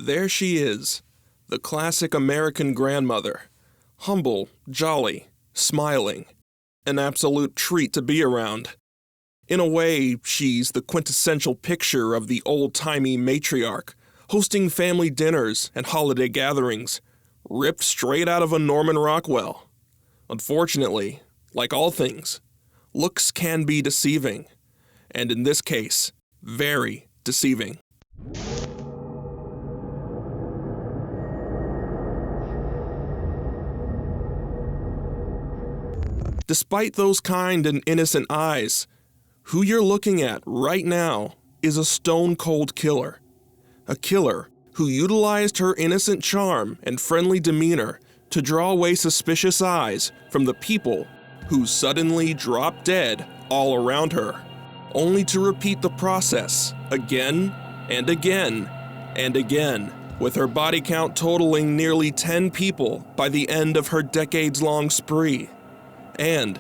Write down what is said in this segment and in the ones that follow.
There she is, the classic American grandmother. Humble, jolly, smiling. An absolute treat to be around. In a way, she's the quintessential picture of the old-timey matriarch, hosting family dinners and holiday gatherings, ripped straight out of a Norman Rockwell. Unfortunately, like all things, looks can be deceiving, and in this case, very deceiving. Despite those kind and innocent eyes, who you're looking at right now is a stone-cold killer. A killer who utilized her innocent charm and friendly demeanor to draw away suspicious eyes from the people who suddenly dropped dead all around her, only to repeat the process again and again and again, with her body count totaling nearly 10 people by the end of her decades-long spree. And,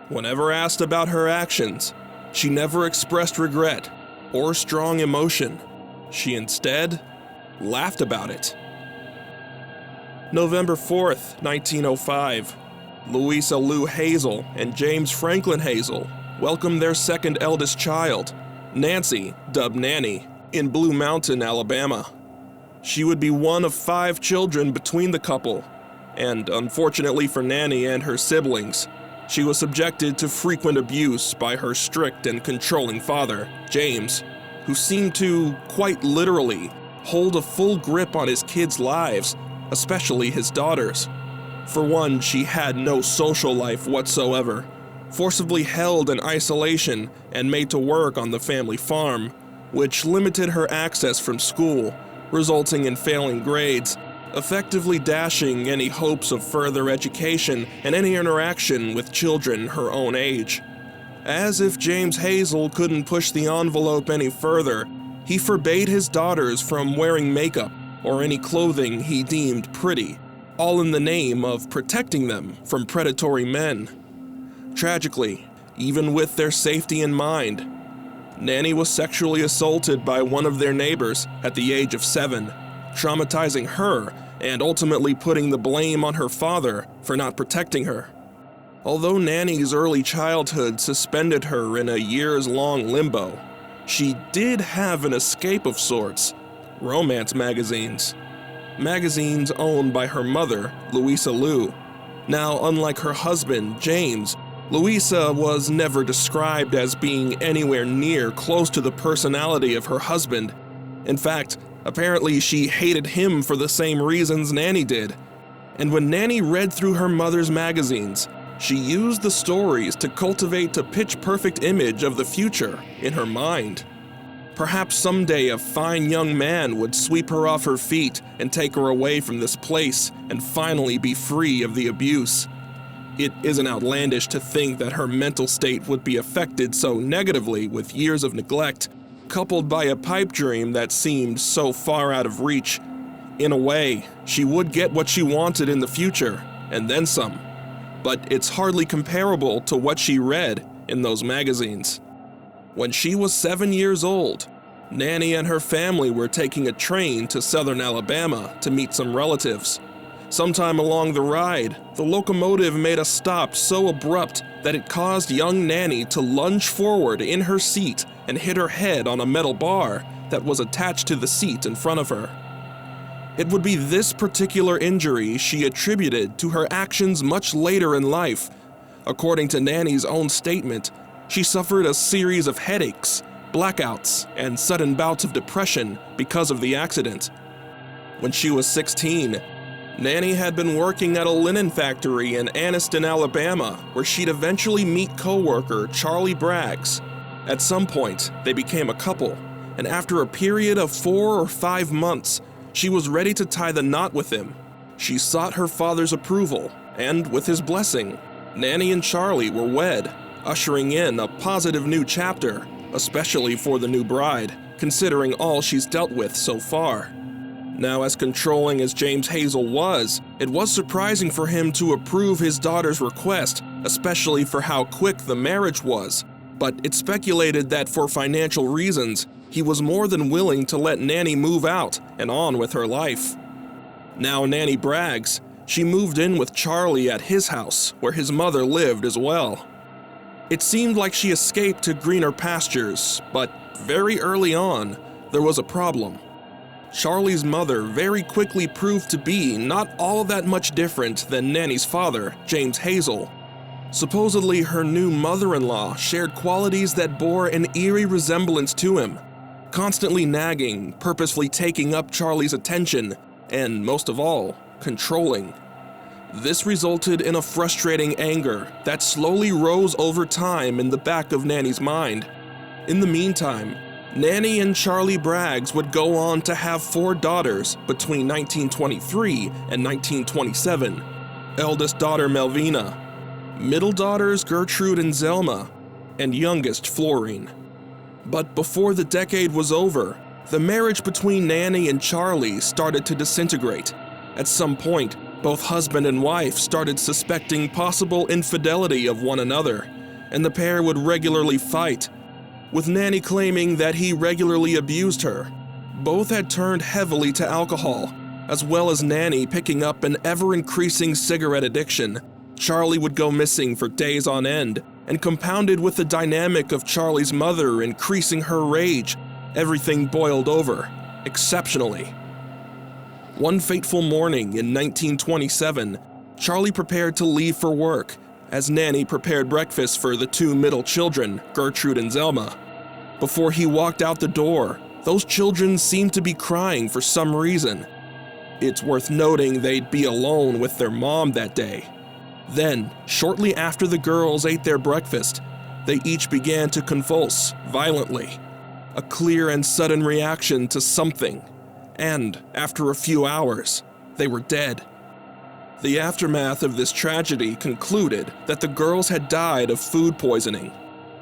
whenever asked about her actions, she never expressed regret or strong emotion. She instead laughed about it. November 4th, 1905, Louisa Lou Hazel and James Franklin Hazel welcomed their second eldest child, Nancy, dubbed Nannie, in Blue Mountain, Alabama. She would be one of 5 children between the couple, and unfortunately for Nannie and her siblings, she was subjected to frequent abuse by her strict and controlling father, James, who seemed to, quite literally, hold a full grip on his kids' lives, especially his daughters. For one, she had no social life whatsoever, forcibly held in isolation and made to work on the family farm, which limited her access from school, resulting in failing grades, effectively dashing any hopes of further education and any interaction with children her own age. As if James Hazel couldn't push the envelope any further, he forbade his daughters from wearing makeup or any clothing he deemed pretty, all in the name of protecting them from predatory men. Tragically, even with their safety in mind, Nannie was sexually assaulted by one of their neighbors at the age of 7, traumatizing her and ultimately putting the blame on her father for not protecting her. Although Nannie's early childhood suspended her in a years-long limbo, she did have an escape of sorts: romance magazines. Magazines owned by her mother, Louisa Lou. Now, unlike her husband, James, Louisa was never described as being anywhere near close to the personality of her husband. In fact, apparently she hated him for the same reasons Nannie did. And when Nannie read through her mother's magazines, she used the stories to cultivate a pitch-perfect image of the future in her mind. Perhaps someday a fine young man would sweep her off her feet and take her away from this place and finally be free of the abuse. It isn't outlandish to think that her mental state would be affected so negatively with years of neglect, coupled by a pipe dream that seemed so far out of reach. In a way, she would get what she wanted in the future, and then some. But it's hardly comparable to what she read in those magazines. When she was 7 years old, Nannie and her family were taking a train to southern Alabama to meet some relatives. Sometime along the ride, the locomotive made a stop so abrupt that it caused young Nannie to lunge forward in her seat and hit her head on a metal bar that was attached to the seat in front of her. It would be this particular injury she attributed to her actions much later in life. According to Nannie's own statement, she suffered a series of headaches, blackouts, and sudden bouts of depression because of the accident. When she was 16, Nannie had been working at a linen factory in Anniston, Alabama, where she'd eventually meet co-worker Charlie Braggs. At some point, they became a couple, and after a period of 4 or 5 months, she was ready to tie the knot with him. She sought her father's approval, and with his blessing, Nannie and Charlie were wed, ushering in a positive new chapter, especially for the new bride, considering all she's dealt with so far. Now, as controlling as James Hazel was, it was surprising for him to approve his daughter's request, especially for how quick the marriage was. But it's speculated that for financial reasons, he was more than willing to let Nannie move out and on with her life. Now Nannie brags she moved in with Charlie at his house, where his mother lived as well. It seemed like she escaped to greener pastures, but very early on, there was a problem. Charlie's mother very quickly proved to be not all that much different than Nannie's father, James Hazel. Supposedly, her new mother-in-law shared qualities that bore an eerie resemblance to him, constantly nagging, purposefully taking up Charlie's attention, and most of all, controlling. This resulted in a frustrating anger that slowly rose over time in the back of Nannie's mind. In the meantime, Nannie and Charlie Braggs would go on to have 4 daughters between 1923 and 1927. Eldest daughter Melvina, middle daughters Gertrude and Zelma, and youngest Florine. But before the decade was over, the marriage between Nannie and Charlie started to disintegrate. At some point, both husband and wife started suspecting possible infidelity of one another, and the pair would regularly fight, with Nannie claiming that he regularly abused her. Both had turned heavily to alcohol, as well as Nannie picking up an ever-increasing cigarette addiction. Charlie would go missing for days on end, and compounded with the dynamic of Charlie's mother increasing her rage, everything boiled over, exceptionally. One fateful morning in 1927, Charlie prepared to leave for work, as Nannie prepared breakfast for the 2 middle children, Gertrude and Zelma. Before he walked out the door, those children seemed to be crying for some reason. It's worth noting they'd be alone with their mom that day. Then, shortly after the girls ate their breakfast, they each began to convulse violently, a clear and sudden reaction to something, and after a few hours, they were dead. The aftermath of this tragedy concluded that the girls had died of food poisoning.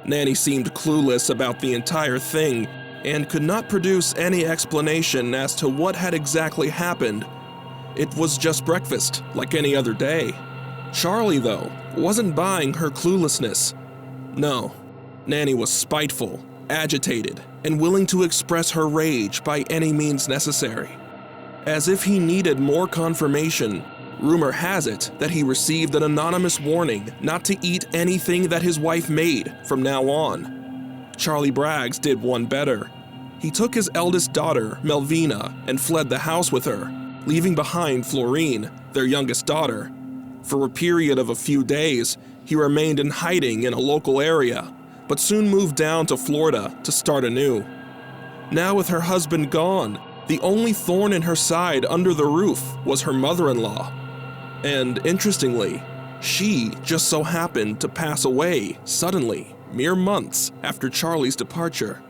Nannie seemed clueless about the entire thing and could not produce any explanation as to what had exactly happened. It was just breakfast, like any other day. Charlie, though, wasn't buying her cluelessness. No, Nannie was spiteful, agitated, and willing to express her rage by any means necessary. As if he needed more confirmation, rumor has it that he received an anonymous warning not to eat anything that his wife made from now on. Charlie Braggs did one better. He took his eldest daughter, Melvina, and fled the house with her, leaving behind Florine, their youngest daughter. For a period of a few days, he remained in hiding in a local area, but soon moved down to Florida to start anew. Now with her husband gone, the only thorn in her side under the roof was her mother-in-law. And interestingly, she just so happened to pass away suddenly, mere months after Charlie's departure.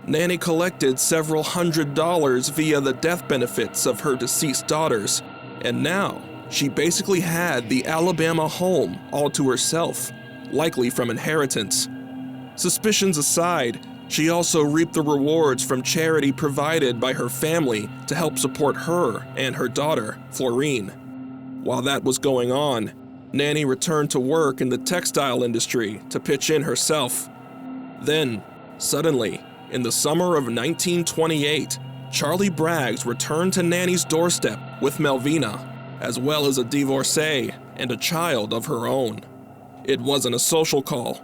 Nannie collected several $100s via the death benefits of her deceased daughters, and now she basically had the Alabama home all to herself, likely from inheritance. Suspicions aside, she also reaped the rewards from charity provided by her family to help support her and her daughter, Florine. While that was going on, Nannie returned to work in the textile industry to pitch in herself. Then, suddenly, in the summer of 1928, Charlie Braggs returned to Nannie's doorstep with Melvina, as well as a divorcee and a child of her own. It wasn't a social call.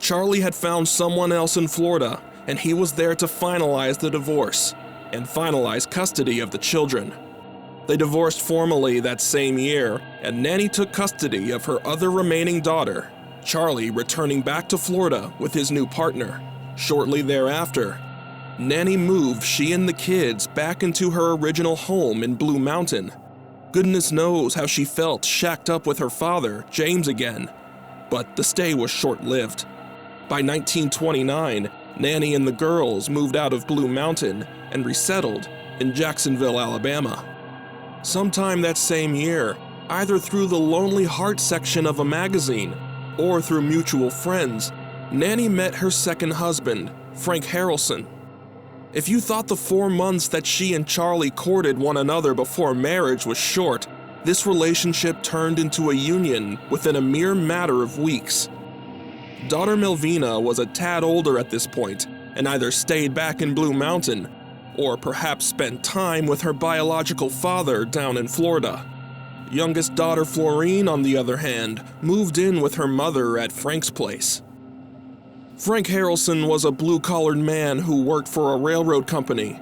Charlie had found someone else in Florida, and he was there to finalize the divorce and finalize custody of the children. They divorced formally that same year, and Nannie took custody of her other remaining daughter, Charlie returning back to Florida with his new partner. Shortly thereafter, Nannie moved she and the kids back into her original home in Blue Mountain. Goodness knows how she felt shacked up with her father, James, again, but the stay was short-lived. By 1929, Nannie and the girls moved out of Blue Mountain and resettled in Jacksonville, Alabama. Sometime that same year, either through the Lonely Heart section of a magazine or through mutual friends, Nannie met her second husband, Frank Harrelson. If you thought the 4 months that she and Charlie courted one another before marriage was short, this relationship turned into a union within a mere matter of weeks. Daughter Melvina was a tad older at this point, and either stayed back in Blue Mountain or perhaps spent time with her biological father down in Florida. Youngest daughter Florine, on the other hand, moved in with her mother at Frank's place. Frank Harrelson was a blue-collared man who worked for a railroad company,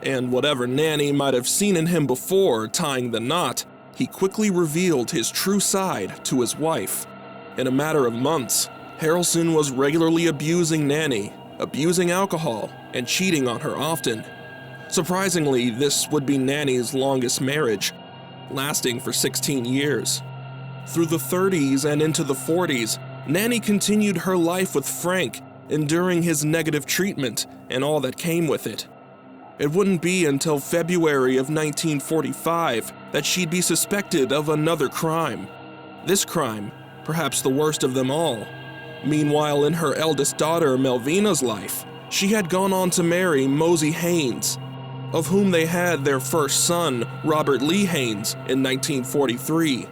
and whatever Nannie might have seen in him before tying the knot, he quickly revealed his true side to his wife. In a matter of months, Harrelson was regularly abusing Nannie, abusing alcohol, and cheating on her often. Surprisingly, this would be Nannie's longest marriage, lasting for 16 years. Through the 30s and into the 40s, Nannie continued her life with Frank, enduring his negative treatment and all that came with it. It wouldn't be until February of 1945 that she'd be suspected of another crime. This crime, perhaps the worst of them all. Meanwhile, in her eldest daughter Melvina's life, she had gone on to marry Mosey Haynes, of whom they had their first son, Robert Lee Haynes, in 1943.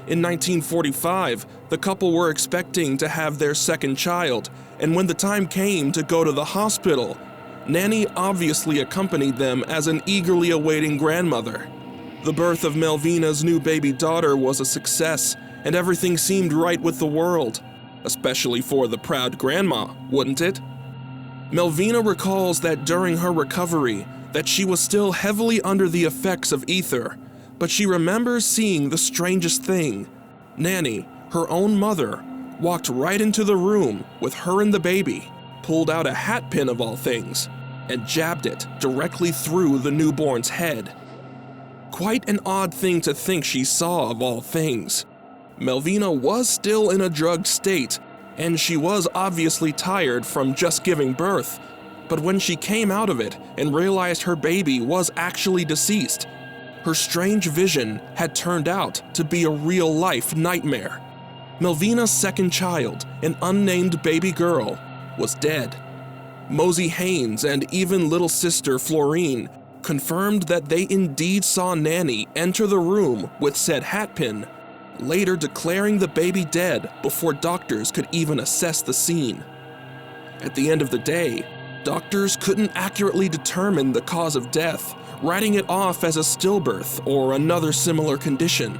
In 1945, the couple were expecting to have their second child, and when the time came to go to the hospital, Nannie obviously accompanied them as an eagerly awaiting grandmother. The birth of Melvina's new baby daughter was a success, and everything seemed right with the world, especially for the proud grandma, wouldn't it? Melvina recalls that during her recovery, that she was still heavily under the effects of ether, but she remembers seeing the strangest thing. Nannie, her own mother, walked right into the room with her and the baby, pulled out a hat pin of all things, and jabbed it directly through the newborn's head. Quite an odd thing to think she saw of all things. Melvina was still in a drugged state, and she was obviously tired from just giving birth, but when she came out of it and realized her baby was actually deceased, her strange vision had turned out to be a real-life nightmare. Melvina's second child, an unnamed baby girl, was dead. Mosey Haynes and even little sister Florine confirmed that they indeed saw Nannie enter the room with said hatpin, later declaring the baby dead before doctors could even assess the scene. At the end of the day, doctors couldn't accurately determine the cause of death, writing it off as a stillbirth or another similar condition.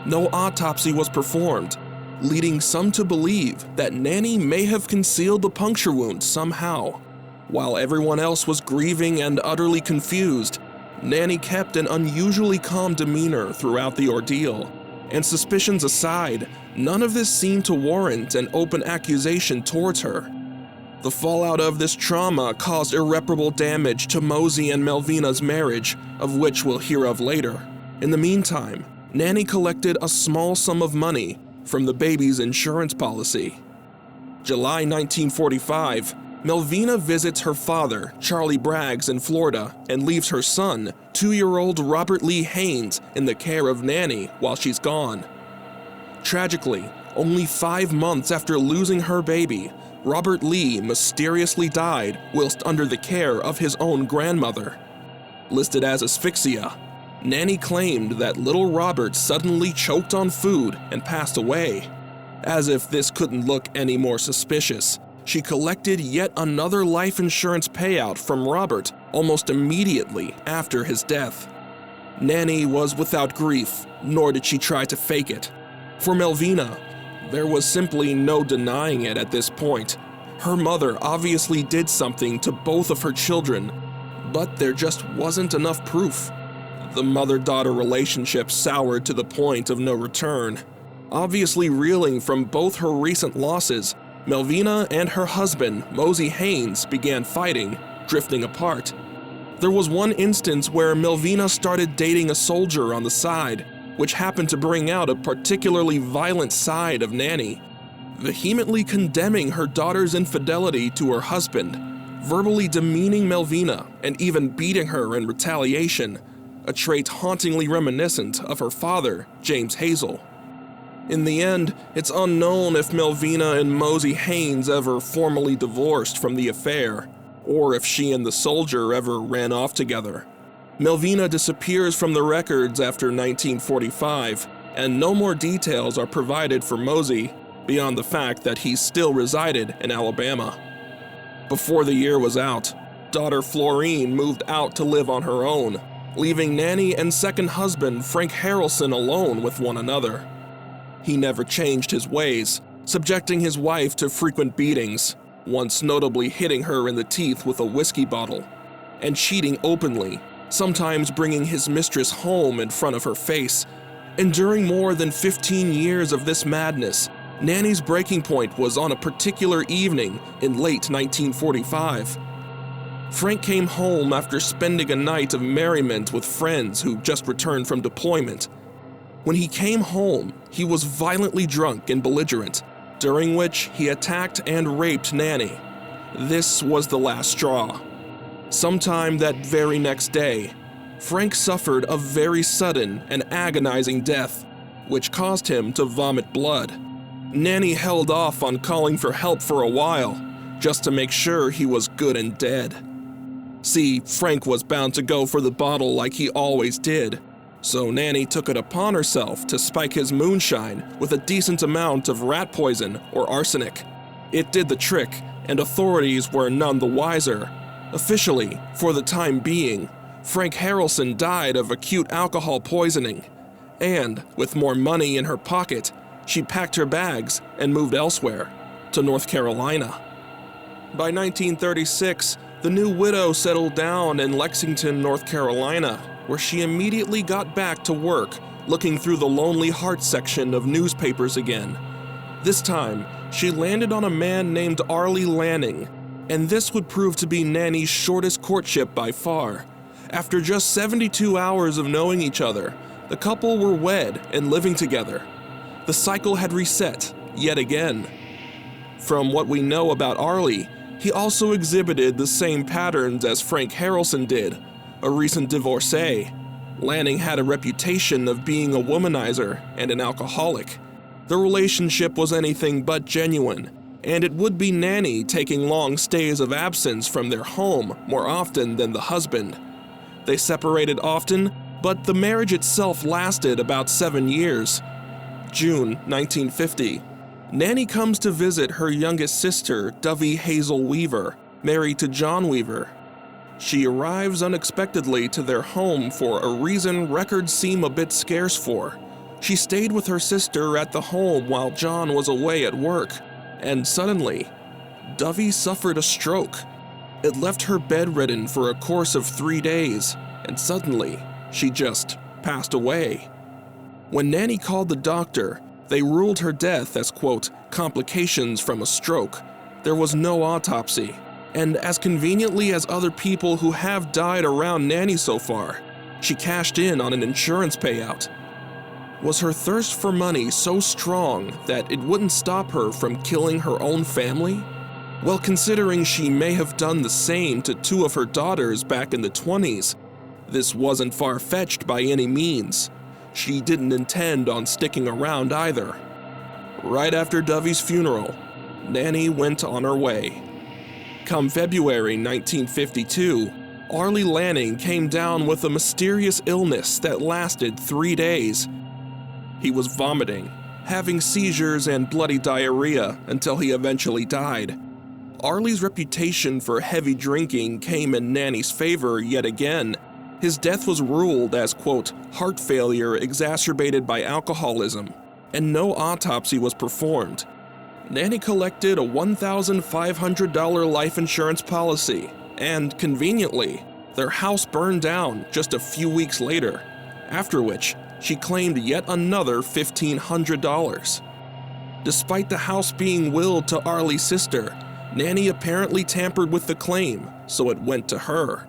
No autopsy was performed, leading some to believe that Nannie may have concealed the puncture wound somehow. While everyone else was grieving and utterly confused, Nannie kept an unusually calm demeanor throughout the ordeal, and suspicions aside, none of this seemed to warrant an open accusation towards her. The fallout of this trauma caused irreparable damage to Mosey and Melvina's marriage, of which we'll hear of later. In the meantime, Nannie collected a small sum of money from the baby's insurance policy. July 1945, Melvina visits her father, Charlie Braggs, in Florida and leaves her son, 2-year-old Robert Lee Haynes, in the care of Nannie while she's gone. Tragically, only 5 months after losing her baby, Robert Lee mysteriously died whilst under the care of his own grandmother. Listed as asphyxia, Nannie claimed that little Robert suddenly choked on food and passed away. As if this couldn't look any more suspicious, she collected yet another life insurance payout from Robert almost immediately after his death. Nannie was without grief, nor did she try to fake it. For Melvina, there was simply no denying it at this point. Her mother obviously did something to both of her children, but there just wasn't enough proof. The mother-daughter relationship soured to the point of no return. Obviously reeling from both her recent losses, Melvina and her husband, Mosey Haynes, began fighting, drifting apart. There was one instance where Melvina started dating a soldier on the side, which happened to bring out a particularly violent side of Nannie, vehemently condemning her daughter's infidelity to her husband, verbally demeaning Melvina, and even beating her in retaliation, a trait hauntingly reminiscent of her father, James Hazel. In the end, it's unknown if Melvina and Mosey Haynes ever formally divorced from the affair, or if she and the soldier ever ran off together. Melvina disappears from the records after 1945, and no more details are provided for Mosey, beyond the fact that he still resided in Alabama. Before the year was out, daughter Florine moved out to live on her own, leaving Nannie and second husband Frank Harrelson alone with one another. He never changed his ways, subjecting his wife to frequent beatings, once notably hitting her in the teeth with a whiskey bottle, and cheating openly, sometimes bringing his mistress home in front of her face. Enduring more than 15 years of this madness, Nannie's breaking point was on a particular evening in late 1945. Frank came home after spending a night of merriment with friends who just returned from deployment. When he came home, he was violently drunk and belligerent, during which he attacked and raped Nannie. This was the last straw. Sometime that very next day, Frank suffered a very sudden and agonizing death, which caused him to vomit blood. Nannie held off on calling for help for a while, just to make sure he was good and dead. See, Frank was bound to go for the bottle like he always did, so Nannie took it upon herself to spike his moonshine with a decent amount of rat poison or arsenic. It did the trick, and authorities were none the wiser. Officially, for the time being, Frank Harrelson died of acute alcohol poisoning, and, with more money in her pocket, she packed her bags and moved elsewhere, to North Carolina. By 1936, the new widow settled down in Lexington, North Carolina, where she immediately got back to work, looking through the Lonely Hearts section of newspapers again. This time, she landed on a man named Arlie Lanning, and this would prove to be Nannie's shortest courtship by far. After just 72 hours of knowing each other, the couple were wed and living together. The cycle had reset, yet again. From what we know about Arlie, he also exhibited the same patterns as Frank Harrelson did, a recent divorcee. Lanning had a reputation of being a womanizer and an alcoholic. The relationship was anything but genuine, and it would be Nannie taking long stays of absence from their home more often than the husband. They separated often, but the marriage itself lasted about 7 years. June 1950. Nannie comes to visit her youngest sister, Dovey Hazel Weaver, married to John Weaver. She arrives unexpectedly to their home for a reason records seem a bit scarce for. She stayed with her sister at the home while John was away at work, and suddenly, Dovey suffered a stroke. It left her bedridden for a course of 3 days, and suddenly, she just passed away. When Nannie called the doctor, they ruled her death as, quote, complications from a stroke. There was no autopsy, and as conveniently as other people who have died around Nannie so far, she cashed in on an insurance payout. Was her thirst for money so strong that it wouldn't stop her from killing her own family? Well, considering she may have done the same to 2 of her daughters back in the 20s, this wasn't far-fetched by any means. She didn't intend on sticking around either. Right after Dovey's funeral, Nannie went on her way. Come February 1952, Arlie Lanning came down with a mysterious illness that lasted 3 days. He was vomiting, having seizures and bloody diarrhea until he eventually died. Arlie's reputation for heavy drinking came in Nannie's favor yet again. His death was ruled as, quote, heart failure exacerbated by alcoholism, and no autopsy was performed. Nannie collected a $1,500 life insurance policy, and conveniently, their house burned down just a few weeks later, after which she claimed yet another $1,500. Despite the house being willed to Arlie's sister, Nannie apparently tampered with the claim, so it went to her.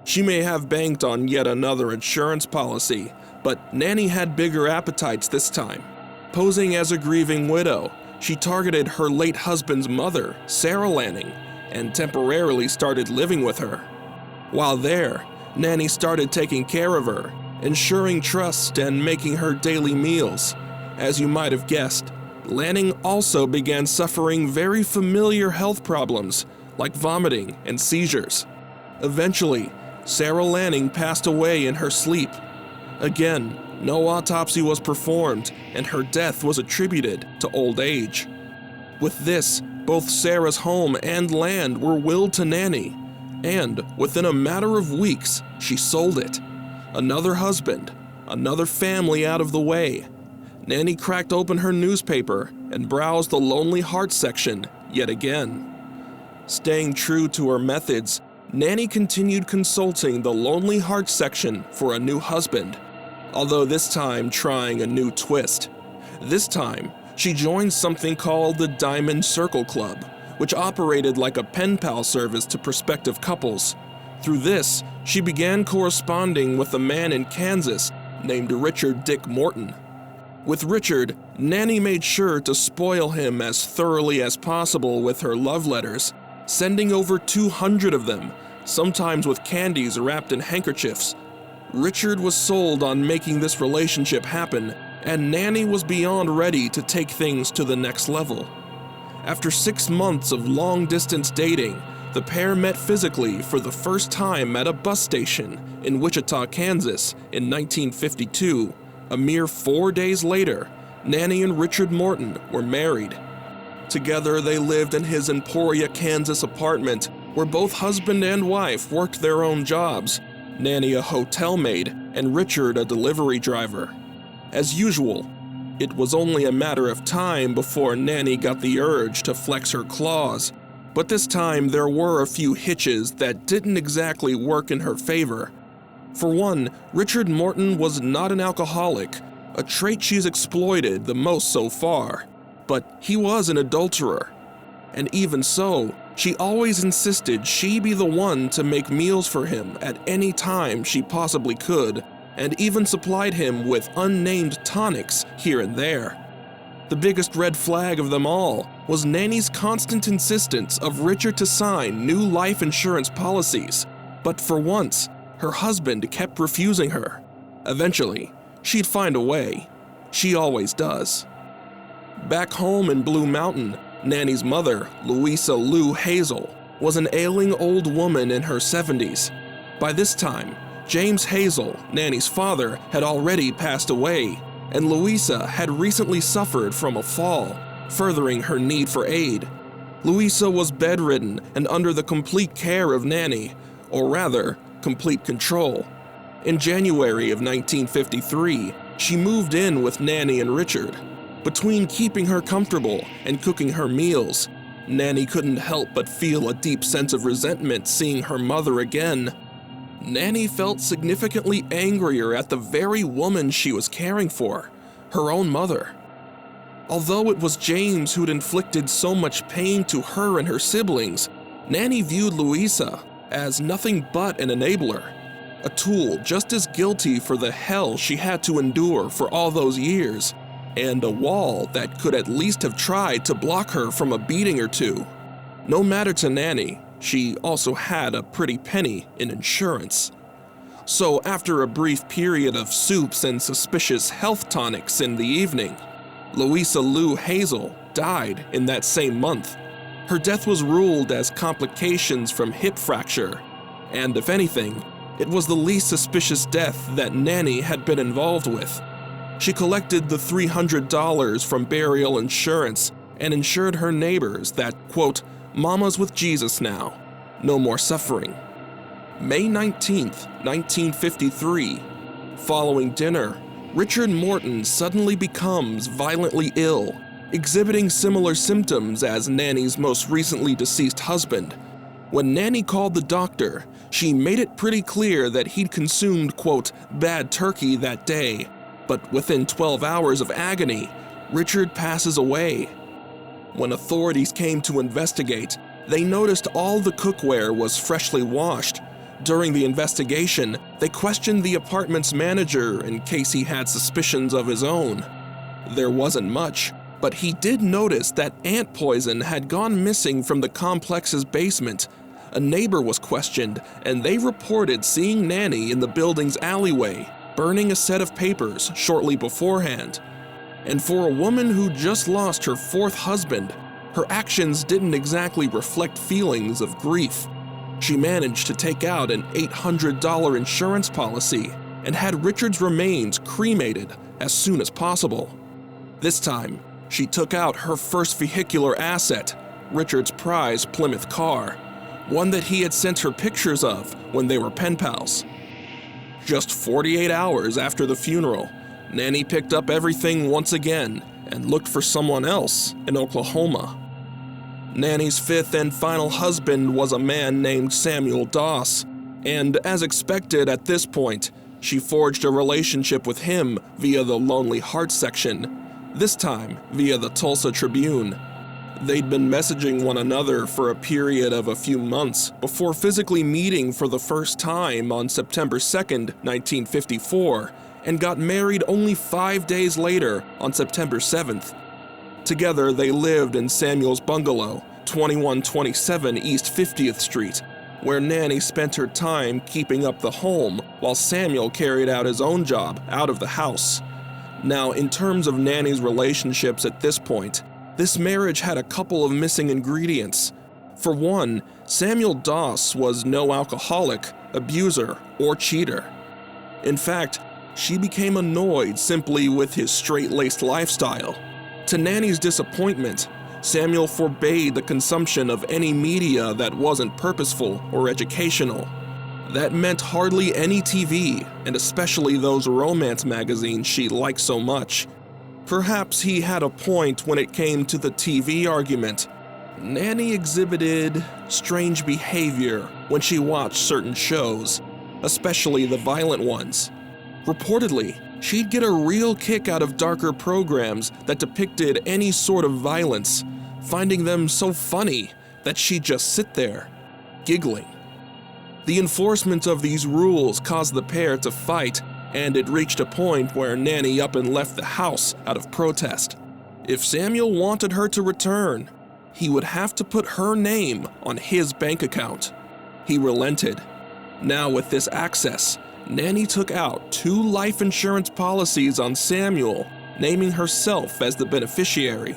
She may have banked on yet another insurance policy, but Nannie had bigger appetites this time. Posing as a grieving widow, she targeted her late husband's mother, Sarah Lanning, and temporarily started living with her. While there, Nannie started taking care of her, ensuring trust and making her daily meals. As you might have guessed, Lanning also began suffering very familiar health problems, like vomiting and seizures. Eventually, Sarah Lanning passed away in her sleep. Again, no autopsy was performed, and her death was attributed to old age. With this, Both Sarah's home and land were willed to Nannie, and within a matter of weeks, she sold it. Another husband, another family out of the way. Nannie cracked open her newspaper and browsed the Lonely Hearts section yet again. Staying true to her methods, Nannie continued consulting the Lonely Hearts section for a new husband, although this time trying a new twist. This time, she joined something called the Diamond Circle Club, which operated like a pen pal service to prospective couples. Through this, she began corresponding with a man in Kansas named Richard Dick Morton. With Richard, Nannie made sure to spoil him as thoroughly as possible with her love letters, sending over 200 of them, sometimes with candies wrapped in handkerchiefs. Richard was sold on making this relationship happen, and Nannie was beyond ready to take things to the next level. After 6 months of long-distance dating, the pair met physically for the first time at a bus station in Wichita, Kansas in 1952. A mere 4 days later, Nannie and Richard Morton were married. Together, they lived in his Emporia, Kansas apartment, where both husband and wife worked their own jobs, Nannie a hotel maid and Richard a delivery driver. As usual, it was only a matter of time before Nannie got the urge to flex her claws, but this time there were a few hitches that didn't exactly work in her favor. For one, Richard Morton was not an alcoholic, a trait she's exploited the most so far, but he was an adulterer. And even so, she always insisted she be the one to make meals for him at any time she possibly could, and even supplied him with unnamed tonics here and there. The biggest red flag of them all was Nannie's constant insistence of Richard to sign new life insurance policies, but for once, her husband kept refusing her. Eventually, she'd find a way. She always does. Back home in Blue Mountain, Nannie's mother, Louisa Lou Hazel, was an ailing old woman in her 70s. By this time, James Hazel, Nannie's father, had already passed away, and Louisa had recently suffered from a fall, furthering her need for aid. Louisa was bedridden and under the complete care of Nannie, or rather, complete control. In January of 1953, she moved in with Nannie and Richard. Between keeping her comfortable and cooking her meals, Nannie couldn't help but feel a deep sense of resentment seeing her mother again. Nannie felt significantly angrier at the very woman she was caring for, her own mother. Although it was James who'd inflicted so much pain to her and her siblings, Nannie viewed Louisa as nothing but an enabler, a tool just as guilty for the hell she had to endure for all those years, and a wall that could at least have tried to block her from a beating or two. No matter to Nannie, she also had a pretty penny in insurance. So after a brief period of soups and suspicious health tonics in the evening, Louisa Lou Hazel died in that same month. Her death was ruled as complications from hip fracture, and if anything, it was the least suspicious death that Nannie had been involved with. She collected the $300 from burial insurance and ensured her neighbors that, quote, "Mama's with Jesus now. No more suffering." May 19th, 1953. Following dinner, Richard Morton suddenly becomes violently ill, exhibiting similar symptoms as Nannie's most recently deceased husband. When Nannie called the doctor, she made it pretty clear that he'd consumed, quote, "bad turkey" that day. But within 12 hours of agony, Richard passes away. When authorities came to investigate, they noticed all the cookware was freshly washed. During the investigation, they questioned the apartment's manager in case he had suspicions of his own. There wasn't much, but he did notice that ant poison had gone missing from the complex's basement. A neighbor was questioned, and they reported seeing Nannie in the building's alleyway, burning a set of papers shortly beforehand. And for a woman who just lost her fourth husband, her actions didn't exactly reflect feelings of grief. She managed to take out an $800 insurance policy and had Richard's remains cremated as soon as possible. This time, she took out her first vehicular asset, Richard's prize Plymouth car, one that he had sent her pictures of when they were pen pals. Just 48 hours after the funeral, Nannie picked up everything once again and looked for someone else in Oklahoma. Nannie's fifth and final husband was a man named Samuel Doss, and as expected at this point, she forged a relationship with him via the Lonely Heart section, this time via the Tulsa Tribune. They'd been messaging one another for a period of a few months before physically meeting for the first time on September 2nd, 1954, and got married only 5 days later on September 7th. Together, they lived in Samuel's bungalow, 2127 East 50th Street, where Nannie spent her time keeping up the home while Samuel carried out his own job out of the house. Now, in terms of Nannie's relationships at this point, this marriage had a couple of missing ingredients. For one, Samuel Doss was no alcoholic, abuser, or cheater. In fact, she became annoyed simply with his straight-laced lifestyle. To Nannie's disappointment, Samuel forbade the consumption of any media that wasn't purposeful or educational. That meant hardly any TV, and especially those romance magazines she liked so much. Perhaps he had a point when it came to the TV argument. Nannie exhibited strange behavior when she watched certain shows, especially the violent ones. Reportedly, she'd get a real kick out of darker programs that depicted any sort of violence, finding them so funny that she'd just sit there, giggling. The enforcement of these rules caused the pair to fight, and it reached a point where Nannie up and left the house out of protest. If Samuel wanted her to return, he would have to put her name on his bank account. He relented. Now with this access, Nannie took out 2 life insurance policies on Samuel, naming herself as the beneficiary.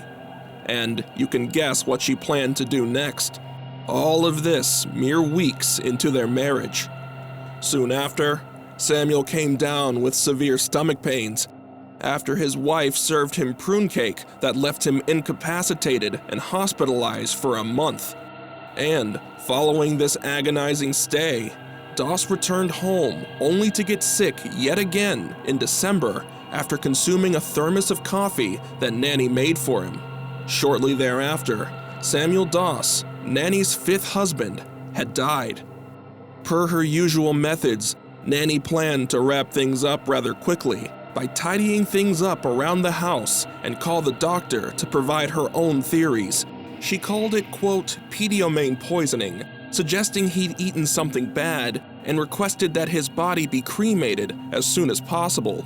And you can guess what she planned to do next. All of this mere weeks into their marriage. Soon after, Samuel came down with severe stomach pains after his wife served him prune cake that left him incapacitated and hospitalized for a month. And following this agonizing stay, Doss returned home only to get sick yet again in December after consuming a thermos of coffee that Nannie made for him. Shortly thereafter, Samuel Doss, Nannie's 5th husband, had died. Per her usual methods, Nannie planned to wrap things up rather quickly by tidying things up around the house and call the doctor to provide her own theories. She called it, quote, pediomain poisoning, suggesting he'd eaten something bad and requested that his body be cremated as soon as possible.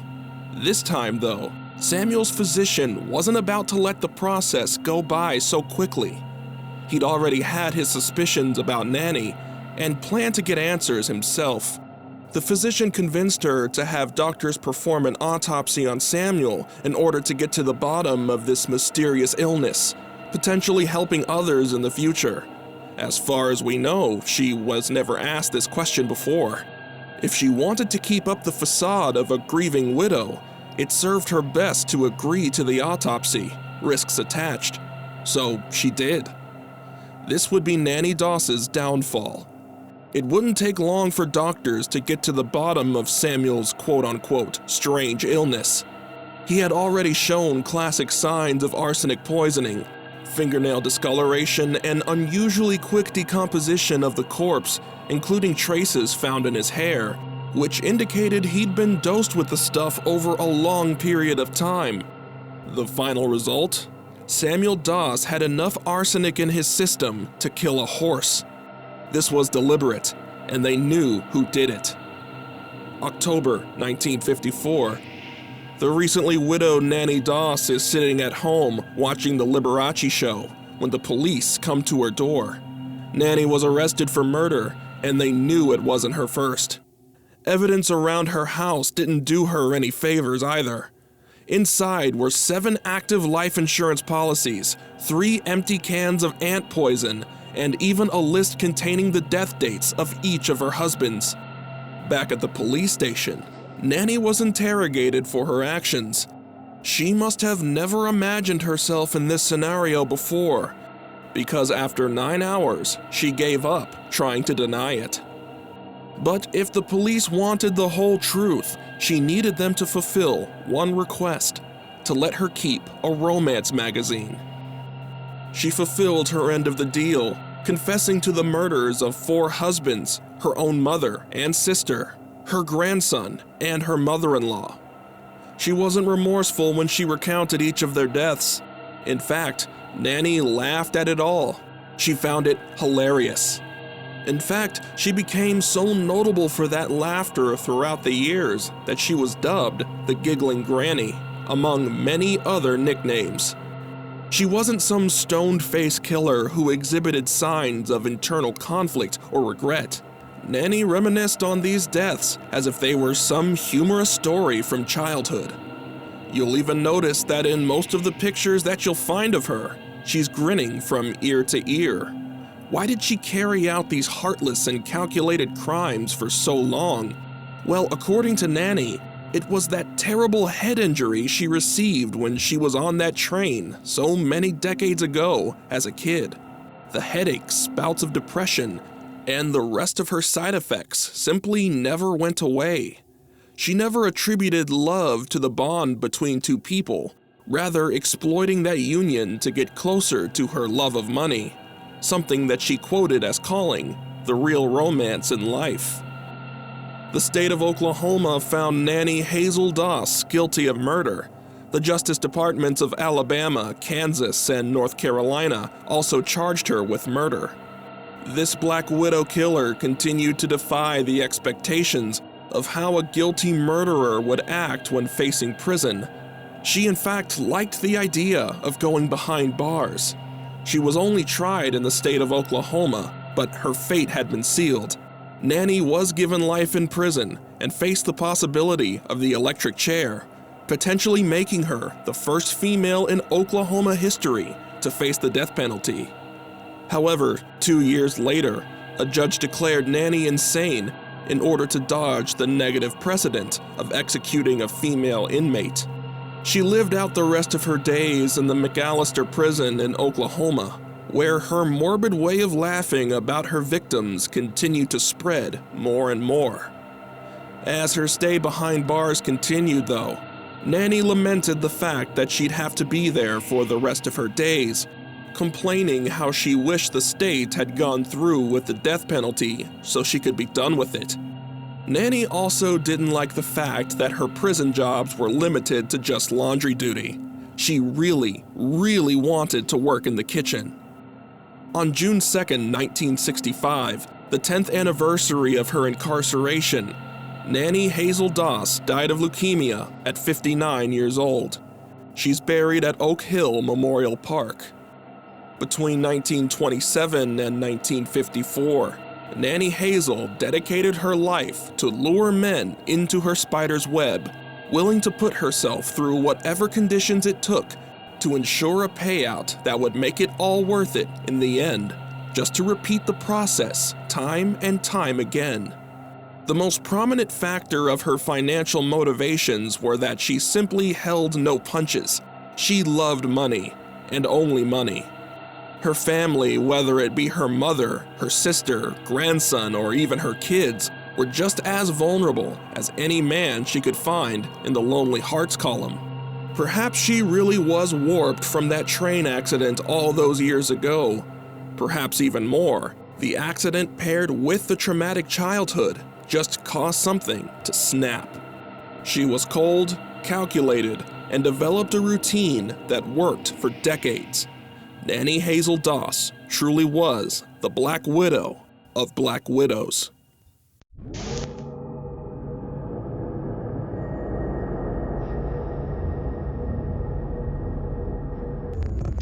This time, though, Samuel's physician wasn't about to let the process go by so quickly. He'd already had his suspicions about Nannie and planned to get answers himself. The physician convinced her to have doctors perform an autopsy on Samuel in order to get to the bottom of this mysterious illness, potentially helping others in the future. As far as we know, she was never asked this question before. If she wanted to keep up the facade of a grieving widow, it served her best to agree to the autopsy, risks attached. So she did. This would be Nannie Doss's downfall. It wouldn't take long for doctors to get to the bottom of Samuel's quote-unquote strange illness. He had already shown classic signs of arsenic poisoning, fingernail discoloration, and unusually quick decomposition of the corpse, including traces found in his hair, which indicated he'd been dosed with the stuff over a long period of time. The final result? Samuel Doss had enough arsenic in his system to kill a horse. This was deliberate, and they knew who did it. October 1954. The recently widowed Nannie Doss is sitting at home watching the Liberace show when the police come to her door. Nannie was arrested for murder, and they knew it wasn't her first. Evidence around her house didn't do her any favors either. Inside were 7 active life insurance policies, 3 empty cans of ant poison, and even a list containing the death dates of each of her husbands. Back at the police station, Nannie was interrogated for her actions. She must have never imagined herself in this scenario before, because after 9 hours, she gave up trying to deny it. But if the police wanted the whole truth, she needed them to fulfill one request: to let her keep a romance magazine. She fulfilled her end of the deal, confessing to the murders of 4 husbands, her own mother and sister, her grandson, and her mother-in-law. She wasn't remorseful when she recounted each of their deaths. In fact, Nannie laughed at it all. She found it hilarious. In fact, she became so notable for that laughter throughout the years that she was dubbed the Giggling Granny, among many other nicknames. She wasn't some stoned-faced killer who exhibited signs of internal conflict or regret. Nannie reminisced on these deaths as if they were some humorous story from childhood. You'll even notice that in most of the pictures that you'll find of her, she's grinning from ear to ear. Why did she carry out these heartless and calculated crimes for so long? Well, according to Nannie, it was that terrible head injury she received when she was on that train so many decades ago as a kid. The headaches, bouts of depression, and the rest of her side effects simply never went away. She never attributed love to the bond between 2 people, rather exploiting that union to get closer to her love of money, something that she quoted as calling the real romance in life. The state of Oklahoma found Nannie Hazel Doss guilty of murder. The Justice Departments of Alabama, Kansas, and North Carolina also charged her with murder. This Black Widow killer continued to defy the expectations of how a guilty murderer would act when facing prison. She in fact liked the idea of going behind bars. She was only tried in the state of Oklahoma, but her fate had been sealed. Nannie was given life in prison and faced the possibility of the electric chair, potentially making her the first female in Oklahoma history to face the death penalty. However, 2 years later, a judge declared Nannie insane in order to dodge the negative precedent of executing a female inmate. She lived out the rest of her days in the McAllister prison in Oklahoma, where her morbid way of laughing about her victims continued to spread more and more. As her stay behind bars continued, though, Nannie lamented the fact that she'd have to be there for the rest of her days, complaining how she wished the state had gone through with the death penalty so she could be done with it. Nannie also didn't like the fact that her prison jobs were limited to just laundry duty. She really wanted to work in the kitchen. On June 2, 1965, the 10th anniversary of her incarceration, Nannie Hazel Doss died of leukemia at 59 years old. She's buried at Oak Hill Memorial Park. Between 1927 and 1954, Nannie Hazel dedicated her life to lure men into her spider's web, willing to put herself through whatever conditions it took to ensure a payout that would make it all worth it in the end, just to repeat the process time and time again. The most prominent factor of her financial motivations were that she simply held no punches. She loved money, and only money. Her family, whether it be her mother, her sister, grandson, or even her kids, were just as vulnerable as any man she could find in the Lonely Hearts column. Perhaps she really was warped from that train accident all those years ago. Perhaps even more, the accident paired with the traumatic childhood just caused something to snap. She was cold, calculated, and developed a routine that worked for decades. Nannie Hazel Doss truly was the Black Widow of Black Widows.